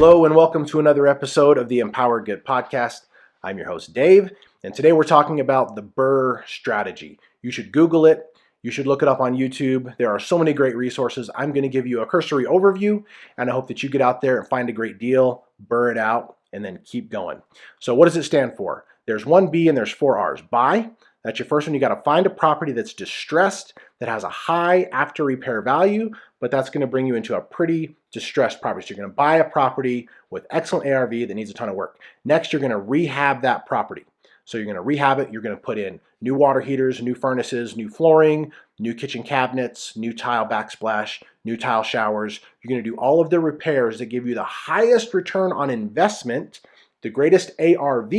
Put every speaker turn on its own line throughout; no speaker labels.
Hello and welcome to another episode of the Empowered Good podcast. I'm your host Dave, and today we're talking about the BRRRR strategy. You should Google it. You should look it up on YouTube. There are so many great resources. I'm going to give you a cursory overview, and I hope that you get out there and find a great deal, BRRRR it out, and then keep going. So what does it stand for? There's one B and there's four R's. Buy, that's your first one. You got to find a property that's distressed, that has a high after repair value, but that's going to bring you into a pretty distressed property. So you're going to buy a property with excellent ARV that needs a ton of work. Next, you're going to rehab that property. So you're going to rehab it. You're going to put in new water heaters, new furnaces, new flooring, new kitchen cabinets, new tile backsplash, new tile showers. You're going to do all of the repairs that give you the highest return on investment, the greatest ARV,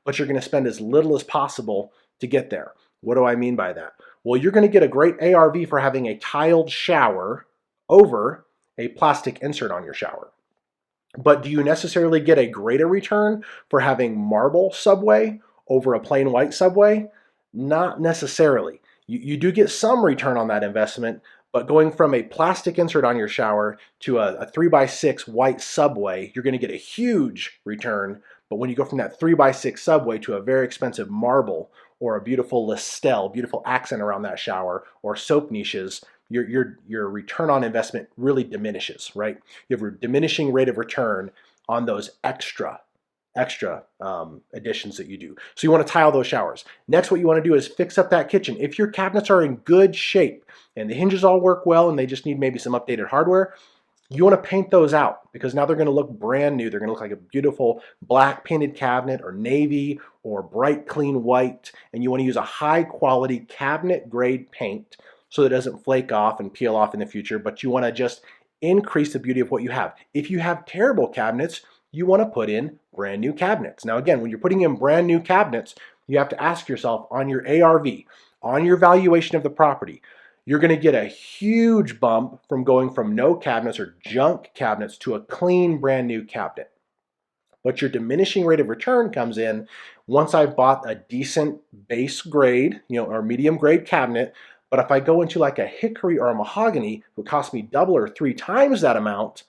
but you're going to spend as little as possible to get there. What do I mean by that? Well, you're going to get a great ARV for having a tiled shower over a plastic insert on your shower. But do you necessarily get a greater return for having marble subway over a plain white subway? Not necessarily. You do get some return on that investment, but going from a plastic insert on your shower to a 3x6 white subway, you're going to get a huge return. But when you go from that 3x6 subway to a very expensive marble or a beautiful Listel, beautiful accent around that shower, or soap niches, your return on investment really diminishes, right? You have a diminishing rate of return on those extra additions that you do. So you want to tile those showers. Next, what you want to do is fix up that kitchen. If your cabinets are in good shape and the hinges all work well and they just need maybe some updated hardware, you want to paint those out because now they're going to look brand new. They're going to look like a beautiful black painted cabinet or navy or bright clean white, and you want to use a high quality cabinet grade paint so that it doesn't flake off and peel off in the future, but you want to just increase the beauty of what you have. If you have terrible cabinets, you want to put in brand new cabinets. Now again, when you're putting in brand new cabinets, you have to ask yourself on your ARV, on your valuation of the property, you're going to get a huge bump from going from no cabinets or junk cabinets to a clean brand new cabinet. But your diminishing rate of return comes in once I've bought a decent base grade, or medium grade cabinet. But if I go into like a hickory or a mahogany, it would cost me double or three times that amount,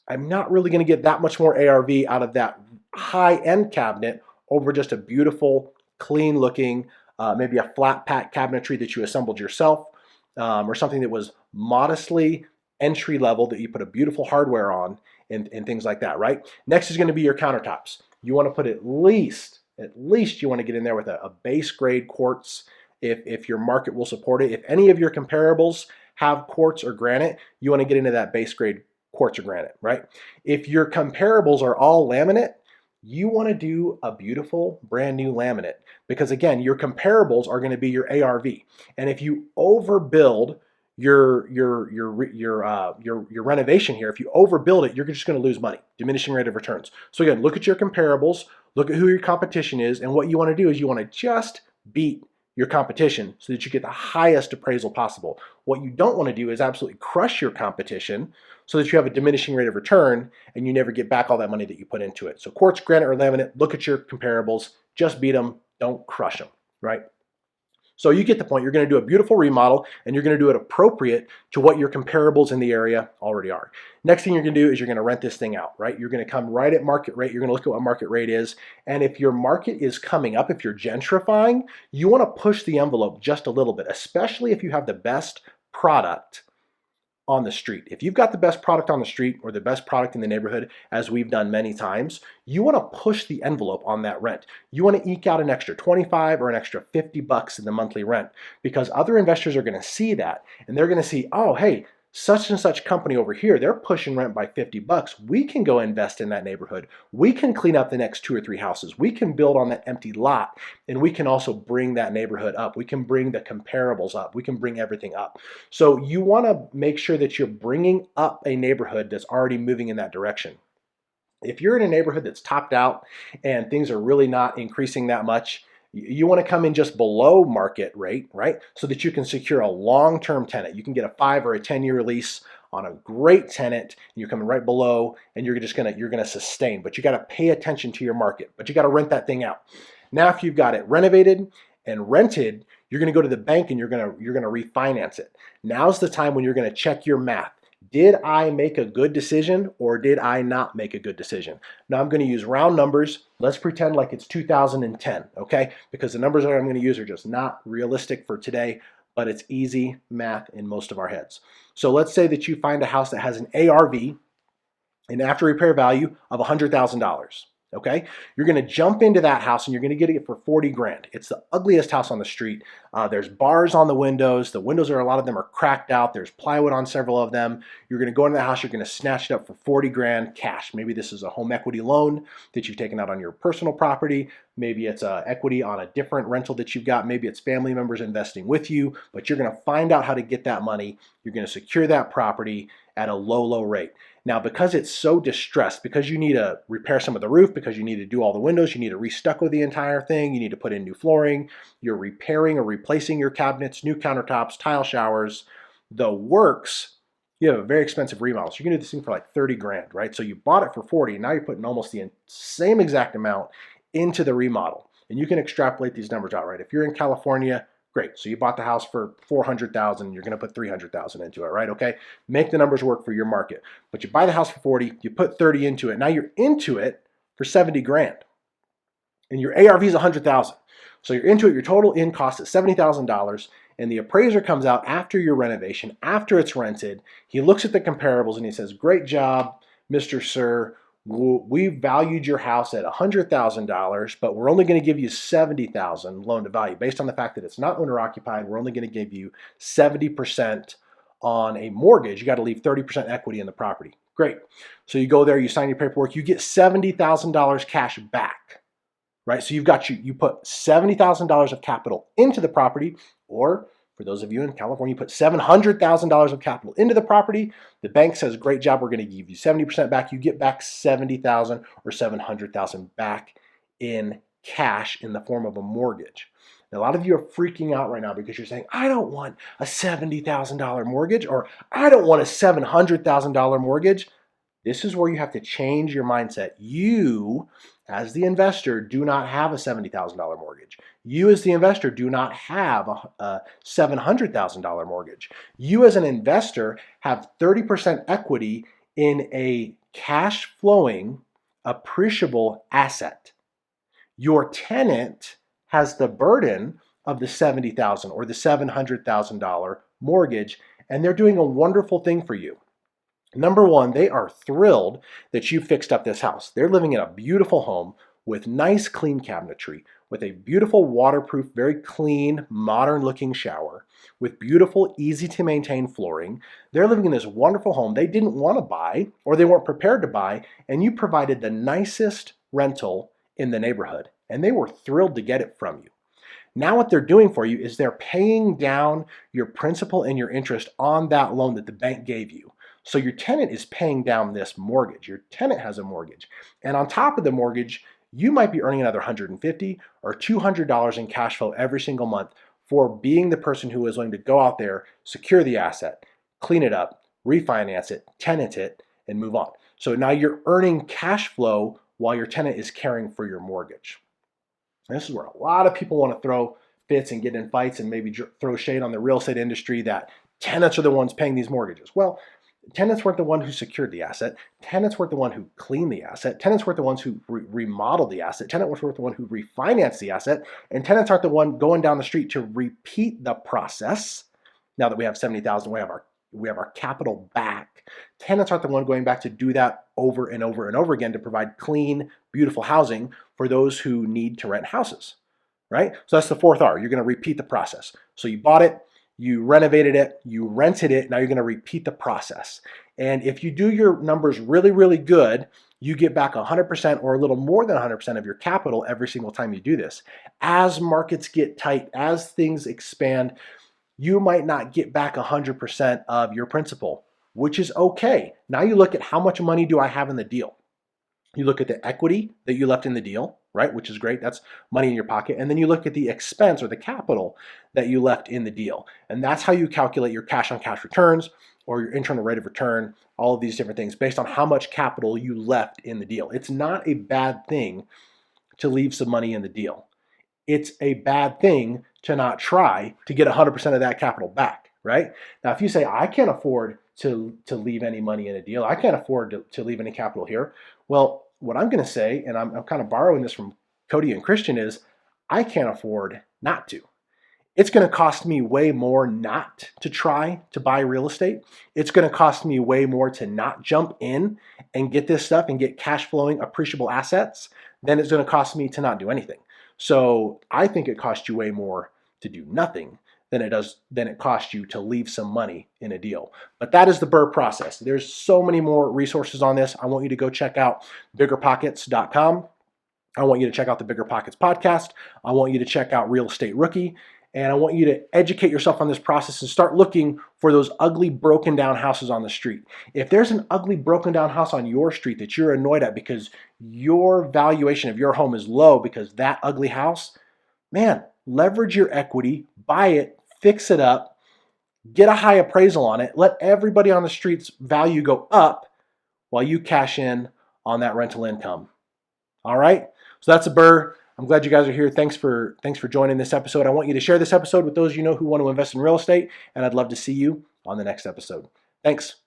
I'm not really going to get that much more ARV out of that high-end cabinet over just a beautiful, clean-looking, maybe a flat-pack cabinetry that you assembled yourself, or something that was modestly entry-level that you put a beautiful hardware on and things like that, right? Next is going to be your countertops. You want to put at least you want to get in there with a base-grade quartz if your market will support it. If any of your comparables have quartz or granite, you want to get into that base-grade quartz or granite, right? If your comparables are all laminate, you want to do a beautiful brand new laminate because again, your comparables are going to be your ARV. And if you overbuild your renovation here, if you overbuild it, you're just going to lose money, diminishing rate of returns. So again, look at your comparables, look at who your competition is, and what you want to do is you want to just beat your competition so that you get the highest appraisal possible. What you don't want to do is absolutely crush your competition so that you have a diminishing rate of return and you never get back all that money that you put into it. So quartz, granite, or laminate, look at your comparables, just beat them, don't crush them, right? So you get the point. You're going to do a beautiful remodel and you're going to do it appropriate to what your comparables in the area already are. Next thing you're going to do is you're going to rent this thing out, right? You're going to come right at market rate. You're going to look at what market rate is. And if your market is coming up, if you're gentrifying, you want to push the envelope just a little bit, especially if you have the best product on the street. If you've got the best product on the street or the best product in the neighborhood, as we've done many times, you want to push the envelope on that rent. You want to eke out an extra 25 or an extra 50 bucks in the monthly rent because other investors are going to see that and they're going to see, oh, hey, such and such company over here, they're pushing rent by 50 bucks. We can go invest in that neighborhood. We can clean up the next 2 or 3 houses. We can build on that empty lot, and we can also bring that neighborhood up. We can bring the comparables up. We can bring everything up. So you want to make sure that you're bringing up a neighborhood that's already moving in that direction. If you're in a neighborhood that's topped out and things are really not increasing that much, you want to come in just below market rate, right? So that you can secure a long-term tenant. You can get a 5 or a 10-year lease on a great tenant. And you're coming right below, and you're gonna sustain. But you got to pay attention to your market. But you got to rent that thing out. Now, if you've got it renovated and rented, you're going to go to the bank and you're going to refinance it. Now's the time when you're going to check your math. did I make a good decision or did I not make a good decision? Now I'm going to use round numbers. Let's pretend like it's 2010, okay? Because the numbers that I'm going to use are just not realistic for today, but it's easy math in most of our heads. So let's say that you find a house that has an ARV, an after repair value of $100,000. Okay, you're going to jump into that house and you're going to get it for 40 grand. It's the ugliest house on the street. There's bars on the windows. The windows are, a lot of them are cracked out. There's plywood on several of them. You're going to go into the house. You're going to snatch it up for 40 grand cash. Maybe this is a home equity loan that you've taken out on your personal property. Maybe it's equity on a different rental that you've got. Maybe it's family members investing with you, but you're going to find out how to get that money. You're going to secure that property at a low rate. Now, because it's so distressed, because you need to repair some of the roof, because you need to do all the windows, you need to restucco the entire thing, you need to put in new flooring, you're repairing or replacing your cabinets, new countertops, tile showers, the works, you have a very expensive remodel. So you're gonna do this thing for like 30 grand, right? So you bought it for 40, and now you're putting almost the same exact amount into the remodel. And you can extrapolate these numbers out, right? If you're in California, great. So you bought the house for $400,000. You're going to put $300,000 into it, right? Okay. Make the numbers work for your market. But you buy the house for 40. You put 30 into it. Now you're into it for 70 grand, and your ARV is 100,000. So you're into it. Your total in cost is $70,000, and the appraiser comes out after your renovation, after it's rented. He looks at the comparables and he says, "Great job, Mr. Sir. We valued your house at $100,000, but we're only going to give you $70,000 loan to value based on the fact that it's not owner occupied. We're only going to give you 70% on a mortgage. You got to leave 30% equity in the property." Great. So you go there, you sign your paperwork, you get $70,000 cash back, right? So you put $70,000 of capital into the property, or for those of you in California, you put $700,000 of capital into the property. The bank says, "Great job, we're going to give you 70% back." You get back $70,000 or $700,000 back in cash in the form of a mortgage. Now, a lot of you are freaking out right now because you're saying, "I don't want a $70,000 mortgage," or "I don't want a $700,000 mortgage." This is where you have to change your mindset. You, as the investor, do not have a $70,000 mortgage. You, as the investor, do not have a $700,000 mortgage. You, as an investor, have 30% equity in a cash flowing, appreciable asset. Your tenant has the burden of the $70,000 or the $700,000 mortgage, and they're doing a wonderful thing for you. Number one, they are thrilled that you fixed up this house. They're living in a beautiful home with nice, clean cabinetry, with a beautiful, waterproof, very clean, modern-looking shower, with beautiful, easy-to-maintain flooring. They're living in this wonderful home they didn't want to buy, or they weren't prepared to buy, and you provided the nicest rental in the neighborhood, and they were thrilled to get it from you. Now what they're doing for you is they're paying down your principal and your interest on that loan that the bank gave you. So your tenant is paying down this mortgage. Your tenant has a mortgage. And on top of the mortgage, you might be earning another $150 or $200 in cash flow every single month for being the person who is willing to go out there, secure the asset, clean it up, refinance it, tenant it, and move on. So now you're earning cash flow while your tenant is caring for your mortgage. And this is where a lot of people want to throw fits and get in fights and maybe throw shade on the real estate industry that tenants are the ones paying these mortgages. Well, tenants weren't the one who secured the asset. Tenants weren't the one who cleaned the asset. Tenants weren't the ones who remodeled the asset. Tenants weren't the one who refinanced the asset. And tenants aren't the one going down the street to repeat the process. Now that we have $70,000, we have our capital back. Tenants aren't the one going back to do that over and over and over again to provide clean, beautiful housing for those who need to rent houses, right? So that's the fourth R. You're going to repeat the process. So you bought it, you renovated it, you rented it, now you're going to repeat the process. And if you do your numbers really, really good, you get back 100% or a little more than 100% of your capital every single time you do this. As markets get tight, as things expand, you might not get back 100% of your principal, which is okay. Now you look at how much money do I have in the deal. You look at the equity that you left in the deal, right, which is great. That's money in your pocket. And then you look at the expense or the capital that you left in the deal. And that's how you calculate your cash on cash returns or your internal rate of return, all of these different things based on how much capital you left in the deal. It's not a bad thing to leave some money in the deal. It's a bad thing to not try to get 100% of that capital back, right? Now, if you say, "I can't afford to leave any money in a deal. I can't afford to leave any capital here. Well, what I'm going to say, and I'm kind of borrowing this from Cody and Christian, is I can't afford not to. It's going to cost me way more not to try to buy real estate. It's going to cost me way more to not jump in and get this stuff and get cash flowing appreciable assets than it's going to cost me to not do anything. So I think it costs you way more to do nothing than it costs you to leave some money in a deal. But that is the BRRRR process. There's so many more resources on this. I want you to go check out biggerpockets.com. I want you to check out the Bigger Pockets podcast. I want you to check out Real Estate Rookie. And I want you to educate yourself on this process and start looking for those ugly, broken down houses on the street. If there's an ugly, broken down house on your street that you're annoyed at because your valuation of your home is low because that ugly house, man, leverage your equity, buy it, fix it up, get a high appraisal on it, let everybody on the street's value go up while you cash in on that rental income. All right? So that's a BRRRR. I'm glad you guys are here. Thanks for joining this episode. I want you to share this episode with those you know who want to invest in real estate, and I'd love to see you on the next episode. Thanks.